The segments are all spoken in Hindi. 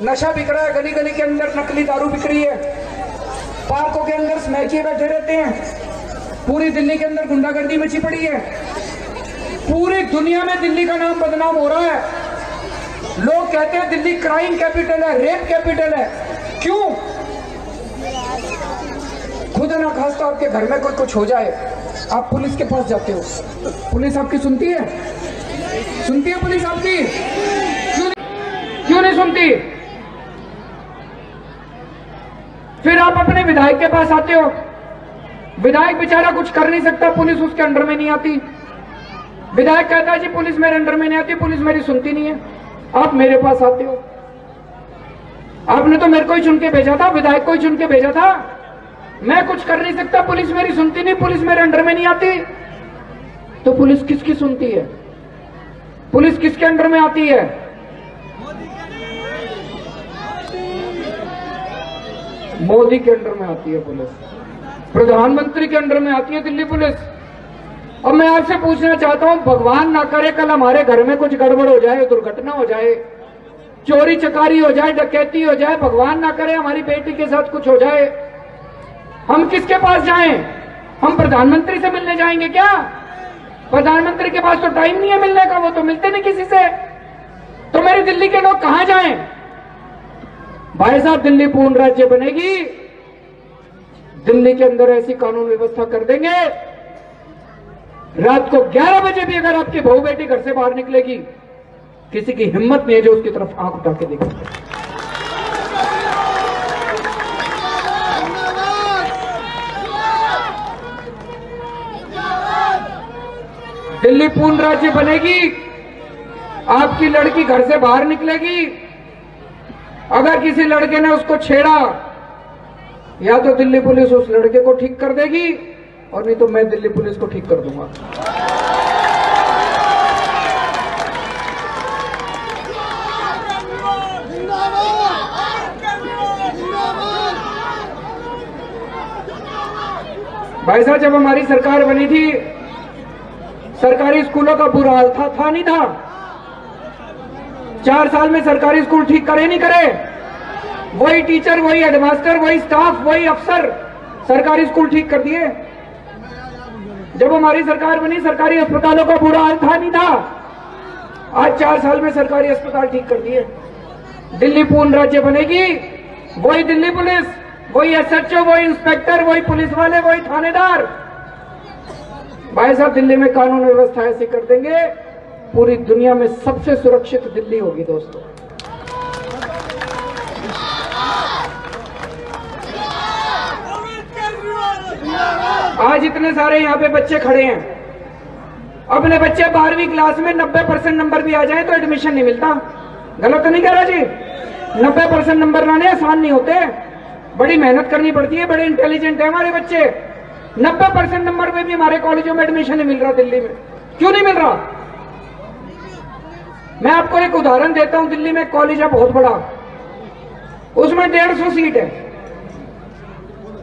नशा बिक रहा है, गली गली के अंदर नकली दारू बिक रही है, पार्कों के अंदर स्मैकिए बैठे रहते हैं, पूरी दिल्ली के अंदर गुंडागर्दी मची पड़ी है, पूरी दुनिया में दिल्ली का नाम बदनाम हो रहा है। लोग कहते हैं दिल्ली क्राइम कैपिटल है, रेप कैपिटल है। क्यों? खुद ना खास्ता आपके घर में कोई कुछ हो जाए, आप पुलिस के पास जाते हो, पुलिस आपकी सुनती है? सुनती है पुलिस आपकी? क्यों नहीं सुनती? फिर आप अपने विधायक के पास आते हो, विधायक बेचारा कुछ कर नहीं सकता, पुलिस उसके अंडर में नहीं आती। विधायक कहता है जी पुलिस मेरे अंडर में नहीं आती, पुलिस मेरी सुनती नहीं है। आप मेरे पास आते हो, आपने तो मेरे को ही चुन के भेजा था, विधायक को ही चुन के भेजा था। मैं कुछ कर नहीं सकता, पुलिस मेरी सुनती नहीं, पुलिस मेरे अंडर में नहीं आती। तो पुलिस किसकी सुनती है? पुलिस किसके अंडर में आती है? मोदी के अंडर में आती है पुलिस, प्रधानमंत्री के अंडर में आती है दिल्ली पुलिस। अब मैं आपसे पूछना चाहता हूं, भगवान ना करे कल हमारे घर में कुछ गड़बड़ हो जाए, दुर्घटना हो जाए, चोरी चकारी हो जाए, डकैती हो जाए, भगवान ना करे हमारी बेटी के साथ कुछ हो जाए, हम किसके पास जाएं? हम प्रधानमंत्री से मिलने जाएंगे क्या? प्रधानमंत्री के पास तो टाइम नहीं है मिलने का, वो तो मिलते नहीं किसी से। तो मेरी दिल्ली के लोग कहां जाएं? भाई साहब, दिल्ली पूर्ण राज्य बनेगी, दिल्ली के अंदर ऐसी कानून व्यवस्था कर देंगे, रात को 11 बजे भी अगर आपकी बहू बेटी घर से बाहर निकलेगी, किसी की हिम्मत नहीं है जो उसकी तरफ आंख उठा के देखे। दिल्ली पूर्ण राज्य बनेगी, आपकी लड़की घर से बाहर निकलेगी, अगर किसी लड़के ने उसको छेड़ा, या तो दिल्ली पुलिस उस लड़के को ठीक कर देगी, और नहीं तो मैं दिल्ली पुलिस को ठीक कर दूंगा। भाई साहब, जब हमारी सरकार बनी थी, सरकारी स्कूलों का बुरा हाल था नहीं था? 4 साल में सरकारी स्कूल ठीक करे नहीं करे? वही टीचर, वही हेडमास्टर, वही स्टाफ, वही अफसर सरकारी स्कूल ठीक कर दिए। जब हमारी सरकार बनी, सरकारी अस्पतालों का बुरा हाल था नहीं था? आज 4 साल में सरकारी अस्पताल ठीक कर दिए। दिल्ली पूर्ण राज्य बनेगी, वही दिल्ली पुलिस, वही एसएचओ, वही इंस्पेक्टर, वही पुलिस वाले, वही थानेदार। भाई साहब, दिल्ली में कानून व्यवस्था ऐसी कर देंगे, पूरी दुनिया में सबसे सुरक्षित दिल्ली होगी दोस्तों। आज इतने सारे यहाँ पे बच्चे खड़े हैं, अपने बच्चे 12वीं क्लास में 90% नंबर भी आ जाए तो एडमिशन नहीं मिलता। गलत तो नहीं कह रहा जी? 90% नंबर लाने आसान नहीं होते, बड़ी मेहनत करनी पड़ती है, बड़े इंटेलिजेंट है हमारे बच्चे। 90% नंबर में भी हमारे कॉलेजों में एडमिशन नहीं मिल रहा दिल्ली में। क्यों नहीं मिल रहा? मैं आपको एक उदाहरण देता हूं। दिल्ली में कॉलेज है बहुत बड़ा, उसमें 150 सीट है।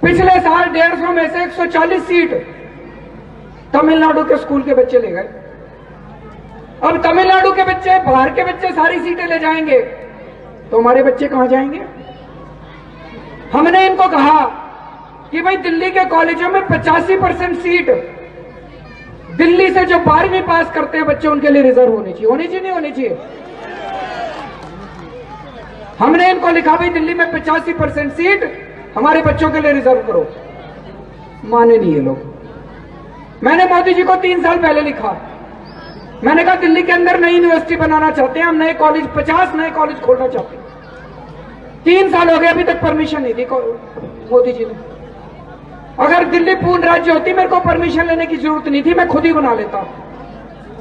पिछले साल 150 में से 140 सीट तमिलनाडु के स्कूल के बच्चे ले गए। अब तमिलनाडु के बच्चे, बाहर के बच्चे सारी सीटें ले जाएंगे, तो हमारे बच्चे कहां जाएंगे? हमने इनको कहा कि भाई दिल्ली के कॉलेजों में 85% सीट दिल्ली से जो 12वीं पास करते हैं बच्चे, उनके लिए रिजर्व होनी चाहिए। होनी चाहिए नहीं होनी चाहिए? हमने इनको लिखा भाई दिल्ली में 85% सीट हमारे बच्चों के लिए रिजर्व करो। माने नहीं ये लोग। मैंने मोदी जी को 3 साल पहले लिखा, मैंने कहा दिल्ली के अंदर नई यूनिवर्सिटी बनाना चाहते हैं हम, नए कॉलेज, 50 नए कॉलेज खोलना चाहते हैं। 3 साल हो गए, अभी तक परमिशन नहीं दी मोदी जी ने। अगर दिल्ली पूर्ण राज्य होती, मेरे को परमिशन लेने की जरूरत नहीं थी, मैं खुद ही बना लेता।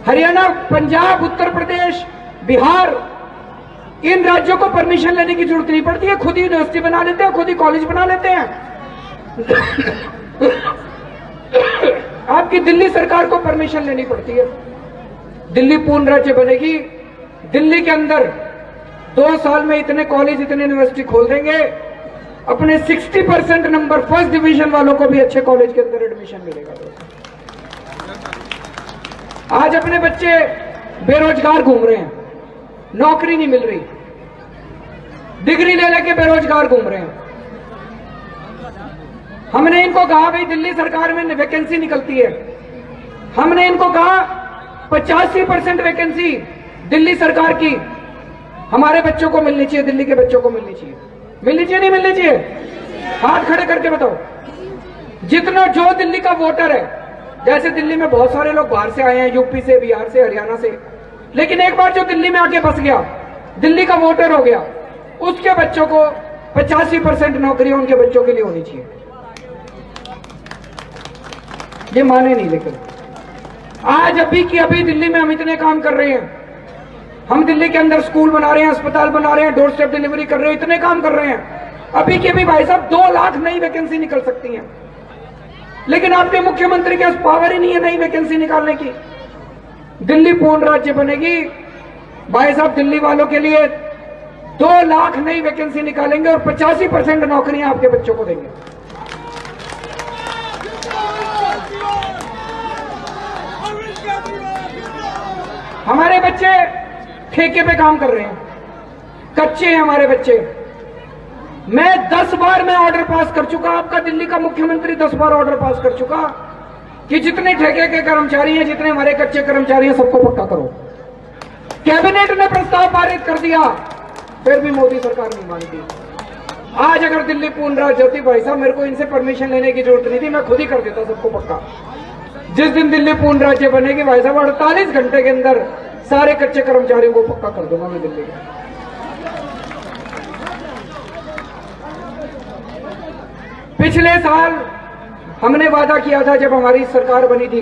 हरियाणा, पंजाब, उत्तर प्रदेश, बिहार, इन राज्यों को परमिशन लेने की जरूरत नहीं पड़ती है, खुद ही यूनिवर्सिटी बना लेते हैं, खुद ही कॉलेज बना लेते हैं। आपकी दिल्ली सरकार को परमिशन लेनी पड़ती है। दिल्ली पूर्ण राज्य बनेगी, दिल्ली के अंदर 2 साल में इतने कॉलेज, इतने यूनिवर्सिटी खोल देंगे, अपने 60% नंबर फर्स्ट डिवीजन वालों को भी अच्छे कॉलेज के अंदर एडमिशन मिलेगा। आज अपने बच्चे बेरोजगार घूम रहे हैं, नौकरी नहीं मिल रही। डिग्री ले लेके बेरोजगार घूम रहे हैं। हमने इनको कहा भाई दिल्ली सरकार में वैकेंसी निकलती है, हमने इनको कहा 85% वैकेंसी दिल्ली सरकार की हमारे बच्चों को मिलनी चाहिए, दिल्ली के बच्चों को मिलनी चाहिए। मिलनी चाहिए नहीं मिलनी चाहिए? हाथ खड़े करके बताओ। जितना जो दिल्ली का वोटर है, जैसे दिल्ली में बहुत सारे लोग बाहर से आए हैं, यूपी से, बिहार से, हरियाणा से, लेकिन एक बार जो दिल्ली में आके बस गया, दिल्ली का वोटर हो गया, उसके बच्चों को 85% नौकरी उनके बच्चों के लिए होनी चाहिए। ये माने नहीं, लेकिन आज अभी की अभी दिल्ली में हम इतने काम कर रहे हैं। हम दिल्ली के अंदर स्कूल बना रहे हैं, अस्पताल बना रहे हैं, डोर स्टेप डिलीवरी कर रहे हैं, इतने काम कर रहे हैं। अभी की अभी भाई साहब 2 लाख नई वैकेंसी निकल सकती हैं, लेकिन आपके मुख्यमंत्री के पास पावर ही नहीं है नई वैकेंसी निकालने की। दिल्ली पूर्ण राज्य बनेगी भाई साहब, दिल्ली वालों के लिए 2 लाख नई वैकेंसी निकालेंगे और 85% नौकरियां आपके बच्चों को देंगे। हमारे बच्चे ठेके पे काम कर रहे हैं, कच्चे हैं हमारे बच्चे। मैं 10 बार मैं ऑर्डर पास कर चुका, आपका दिल्ली का मुख्यमंत्री 10 बार ऑर्डर पास कर चुका कि जितने ठेके के कर्मचारी हैं, जितने हमारे कच्चे कर्मचारी हैं, सबको पक्का करो। कैबिनेट ने प्रस्ताव पारित कर दिया, फिर भी मोदी सरकार नहीं मानती। आज अगर दिल्ली पूर्ण राज्य होती भाई साहब, मेरे को इनसे परमिशन लेने की जरूरत नहीं थी, मैं खुद ही कर देता सबको पक्का। जिस दिन दिल्ली पूर्ण राज्य बनेगी भाई साहब, 48 घंटे के अंदर सारे कच्चे कर्मचारियों को पक्का कर दूंगा मैं दिल्ली का। पिछले साल हमने वादा किया था जब हमारी सरकार बनी थी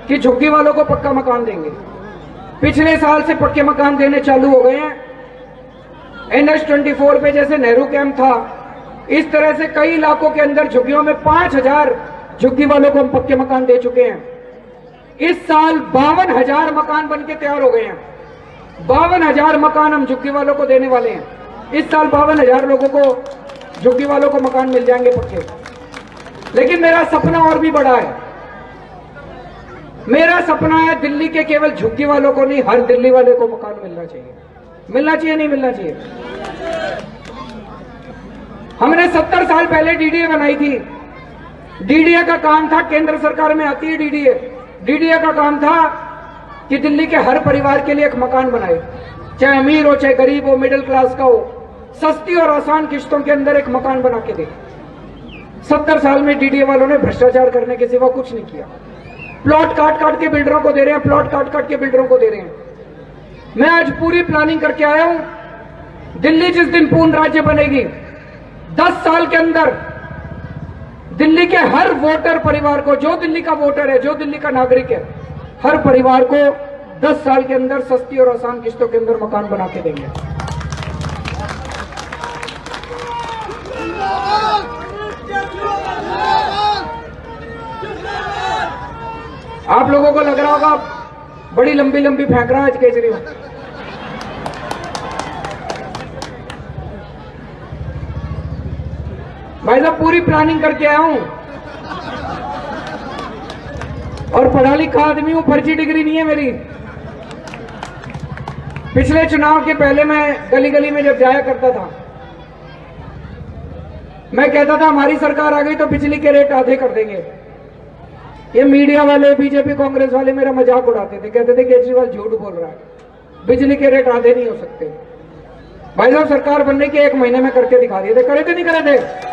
कि झुग्गी वालों को पक्का मकान देंगे। पिछले साल से पक्के मकान देने चालू हो गए हैं। NH24 पे जैसे नेहरू कैंप था, इस तरह से कई इलाकों के अंदर झुग्गियों में 5000 झुग्गी वालों को हम पक्के मकान दे चुके हैं। इस साल 52,000 मकान बनके तैयार हो गए हैं। 52,000 मकान हम झुग्गी वालों को देने वाले हैं। इस साल 52,000 लोगों को, झुग्गी वालों को मकान मिल जाएंगे पक्के। लेकिन मेरा सपना और भी बड़ा है। मेरा सपना है दिल्ली के केवल झुग्गी वालों को नहीं, हर दिल्ली वाले को मकान मिलना चाहिए। मिलना चाहिए नहीं मिलना चाहिए? हमने 70 साल पहले DDA बनाई थी। DDA का काम था, केंद्र सरकार में आती है DDA का काम था कि दिल्ली के हर परिवार के लिए एक मकान बनाए, चाहे अमीर हो चाहे गरीब हो, मिडिल क्लास का हो, सस्ती और आसान किश्तों के अंदर एक मकान बना के दे। 70 साल में DDA वालों ने भ्रष्टाचार करने के सिवा कुछ नहीं किया। प्लॉट काट काट के बिल्डरों को दे रहे हैं, प्लॉट काट काट के बिल्डरों को दे रहे हैं। मैं आज पूरी प्लानिंग करके आया हूं। दिल्ली जिस दिन पूर्ण राज्य बनेगी, 10 साल के अंदर दिल्ली के हर वोटर परिवार को, जो दिल्ली का वोटर है, जो दिल्ली का नागरिक है, हर परिवार को 10 साल के अंदर सस्ती और आसान किस्तों के अंदर मकान बना के देंगे। आप लोगों को लग रहा होगा बड़ी लंबी लंबी फेंक रहा है आज केजरीवाल। भाई साहब पूरी प्लानिंग करके आया हूं और पढ़ा लिखा आदमी हूं, फर्जी डिग्री नहीं है मेरी। पिछले चुनाव के पहले मैं गली गली में जब जाया करता था, मैं कहता था हमारी सरकार आ गई तो बिजली के रेट आधे कर देंगे। ये मीडिया वाले, बीजेपी कांग्रेस वाले मेरा मजाक उड़ाते थे, कहते थे केजरीवाल झूठ बोल रहा है, बिजली के रेट आधे नहीं हो सकते। भाई साहब सरकार बनने के 1 महीने में करके दिखा दिए थे। करे थे नहीं करे थे?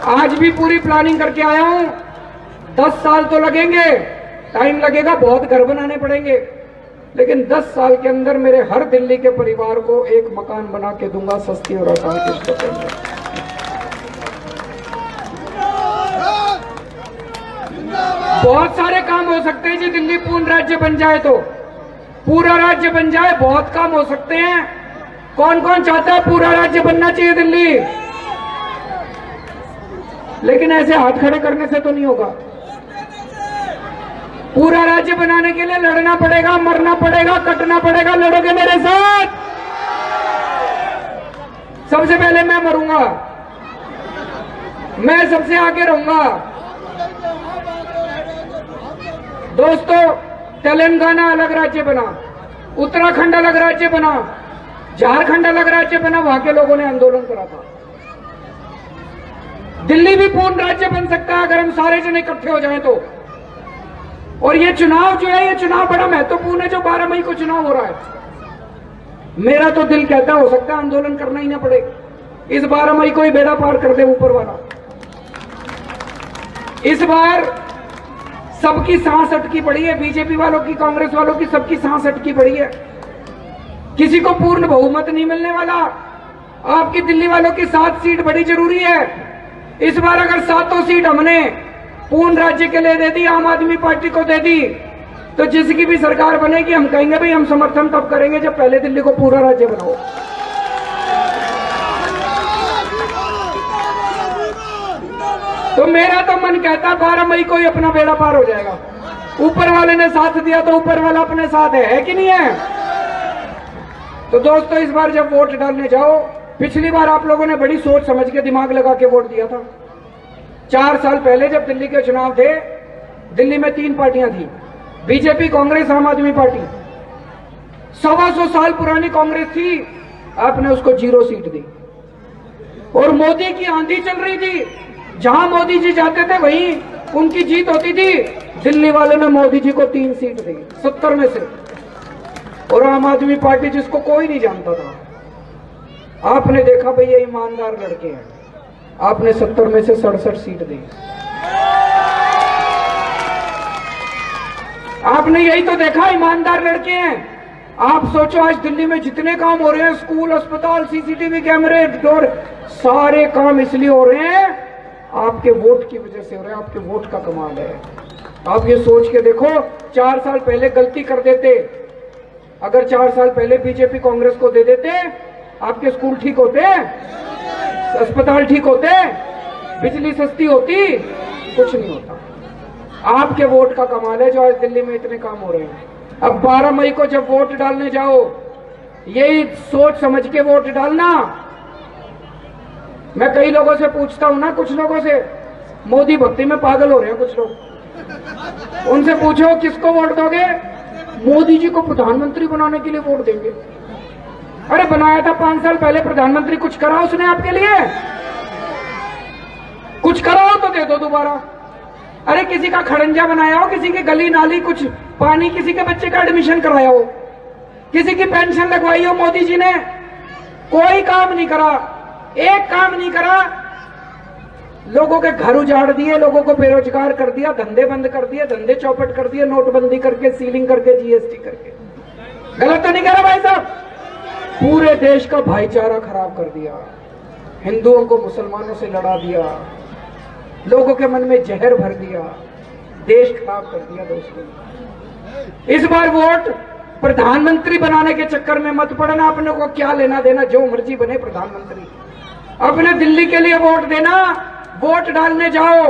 आज भी पूरी प्लानिंग करके आया हूं। 10 साल तो लगेंगे, टाइम लगेगा, बहुत घर बनाने पड़ेंगे, लेकिन 10 साल के अंदर मेरे हर दिल्ली के परिवार को एक मकान बना के दूंगा सस्ती और आसान किस्तों के अंदर। बहुत सारे काम हो सकते हैं जी, दिल्ली पूर्ण राज्य बन जाए तो, पूरा राज्य बन जाए, बहुत काम हो सकते हैं। कौन कौन चाहता है पूरा राज्य बनना चाहिए दिल्ली? लेकिन ऐसे हाथ खड़े करने से तो नहीं होगा। पूरा राज्य बनाने के लिए लड़ना पड़ेगा, मरना पड़ेगा, कटना पड़ेगा। लड़ोगे मेरे साथ? सबसे पहले मैं मरूंगा, मैं सबसे आगे रहूंगा। दोस्तों, तेलंगाना अलग राज्य बना, उत्तराखंड अलग राज्य बना, झारखंड अलग राज्य बना, वहां के लोगों ने आंदोलन करा था। दिल्ली भी पूर्ण राज्य बन सकता है अगर हम सारे जने इकट्ठे हो जाएं तो। और ये चुनाव जो है, ये चुनाव बड़ा महत्वपूर्ण है जो 12 मई को चुनाव हो रहा है। मेरा तो दिल कहता हो सकता है आंदोलन करना ही ना पड़े, इस 12 मई को ही बेड़ा पार कर दे ऊपर वाला। इस बार सबकी सांस अटकी पड़ी है, बीजेपी वालों की, कांग्रेस वालों की, सबकी सांस अटकी पड़ी है। किसी को पूर्ण बहुमत नहीं मिलने वाला। आपकी दिल्ली वालों की 7 सीट बड़ी जरूरी है। इस बार अगर 7 सीट हमने पूर्ण राज्य के लिए दे दी, आम आदमी पार्टी को दे दी, तो जिसकी भी सरकार बनेगी हम कहेंगे भाई हम समर्थन तब करेंगे जब पहले दिल्ली को पूरा राज्य बनाओ। तो मेरा तो मन कहता 12 मई को ही अपना बेड़ा पार हो जाएगा। ऊपर वाले ने साथ दिया तो ऊपर वाला अपने साथ है कि नहीं है? तो दोस्तों, इस बार जब वोट डालने जाओ, पिछली बार आप लोगों ने बड़ी सोच समझ के दिमाग लगा के वोट दिया था। 4 साल पहले जब दिल्ली के चुनाव थे, दिल्ली में 3 पार्टियां थी, बीजेपी, कांग्रेस, आम आदमी पार्टी। 125 साल पुरानी कांग्रेस थी, आपने उसको 0 सीट दी। और मोदी की आंधी चल रही थी, जहां मोदी जी जाते थे वहीं उनकी जीत होती थी। दिल्ली वाले ने मोदी जी को 3 सीट दी 70 में से। और आम आदमी पार्टी जिसको कोई नहीं जानता था, आपने देखा भाई ये ईमानदार लड़के हैं, आपने 70 में से 67 सीट दी। आपने यही तो देखा, ईमानदार लड़के हैं। आप सोचो आज दिल्ली में जितने काम हो रहे हैं, स्कूल, अस्पताल, सीसीटीवी कैमरे, डोर, सारे काम इसलिए हो रहे हैं आपके वोट की वजह से हो रहे हैं। आपके वोट का कमाल है। आप ये सोच के देखो, 4 साल पहले गलती कर देते, अगर 4 साल पहले बीजेपी कांग्रेस को दे देते, आपके स्कूल ठीक होते, अस्पताल ठीक होते, बिजली सस्ती होती, कुछ नहीं होता। आपके वोट का कमाल है जो आज दिल्ली में इतने काम हो रहे हैं। अब 12 मई को जब वोट डालने जाओ, यही सोच समझ के वोट डालना। मैं कई लोगों से पूछता हूं ना, कुछ लोगों से मोदी भक्ति में पागल हो रहे हैं कुछ लोग। उनसे पूछो किसको वोट दोगे? मोदी जी को प्रधानमंत्री बनाने के लिए वोट देंगे। अरे बनाया था 5 साल पहले प्रधानमंत्री, कुछ करा उसने आपके लिए? कुछ करा हो तो दे दो दोबारा। अरे किसी का खड़ंजा बनाया हो, किसी की गली नाली, कुछ पानी, किसी के बच्चे का एडमिशन करवाया हो, किसी की पेंशन लगवाई हो, मोदी जी ने कोई काम नहीं करा। एक काम नहीं करा, लोगों के घर उजाड़ दिए, लोगों को बेरोजगार कर दिया, धंधे बंद कर दिए, धंधे चौपट कर दिए, नोटबंदी करके, सीलिंग करके, जीएसटी करके। गलत तो नहीं कह रहा भाई साहब? पूरे देश का भाईचारा खराब कर दिया, हिंदुओं को मुसलमानों से लड़ा दिया, लोगों के मन में जहर भर दिया, देश खराब कर दिया। दोस्तों, इस बार वोट प्रधानमंत्री बनाने के चक्कर में मत पड़ना। अपने को क्या लेना देना, जो मर्जी बने प्रधानमंत्री, अपने दिल्ली के लिए वोट देना। वोट डालने जाओ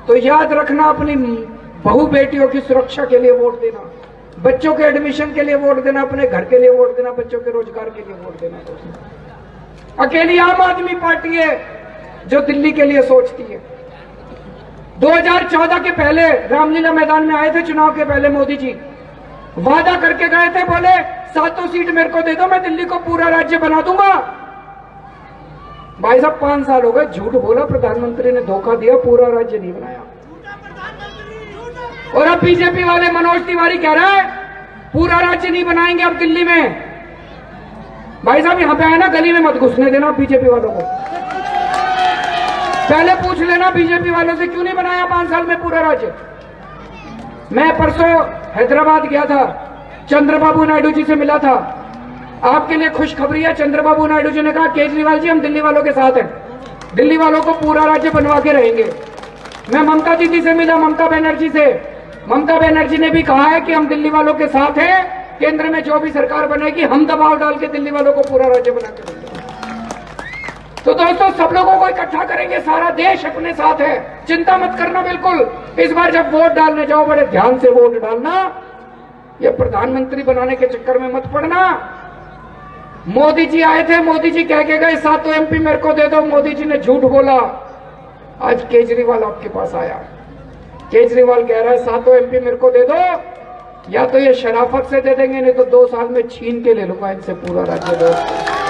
तो याद रखना, अपनी बहू बेटियों की सुरक्षा के लिए वोट देना, बच्चों के एडमिशन के लिए वोट देना, अपने घर के लिए वोट देना, बच्चों के रोजगार के लिए वोट देना। दोस्तों, अकेली आम आदमी पार्टी है जो दिल्ली के लिए सोचती है। 2014 के पहले रामलीला मैदान में आए थे, चुनाव के पहले मोदी जी वादा करके गए थे, बोले 7 सीट मेरे को दे दो, मैं दिल्ली को पूरा राज्य बना दूंगा। भाई साहब 5 साल हो गए, झूठ बोला, प्रधानमंत्री ने धोखा दिया, पूरा राज्य नहीं बनाया। और अब बीजेपी वाले मनोज तिवारी कह रहा है पूरा राज्य नहीं बनाएंगे अब दिल्ली में। भाई साहब यहां पे आए ना, गली में मत घुसने देना बीजेपी वालों को। पहले पूछ लेना बीजेपी वालों से, क्यों नहीं बनाया 5 साल में पूरा राज्य। मैं परसों हैदराबाद गया था, चंद्रबाबू नायडू जी से मिला था। आपके लिए खुशखबरी है, चंद्रबाबू नायडू जी ने कहा केजरीवाल जी हम दिल्ली वालों के साथ हैं, दिल्ली वालों को पूरा राज्य बनवा के रहेंगे। मैं ममता दीदी से मिला, ममता बनर्जी से। ममता बनर्जी ने भी कहा है कि हम दिल्ली वालों के साथ हैं, केंद्र में जो भी सरकार बनेगी हम दबाव डाल के दिल्ली वालों को पूरा राज्य बना के देंगे। तो दोस्तों, सब लोगों को इकट्ठा करेंगे, सारा देश अपने साथ है, चिंता मत करना बिल्कुल। इस बार जब वोट डालने जाओ बड़े ध्यान से वोट डालना, ये प्रधानमंत्री बनाने के चक्कर में मत पड़ना। मोदी जी आए थे, मोदी जी कह के गए 7 MP मेरे को दे दो, मोदी जी ने झूठ बोला। आज केजरीवाल आपके पास आया, केजरीवाल कह रहा है 7 MP मेरे को दे दो, या तो ये शराफत से दे देंगे, नहीं तो 2 साल में छीन के ले लूंगा इनसे पूरा राज्य।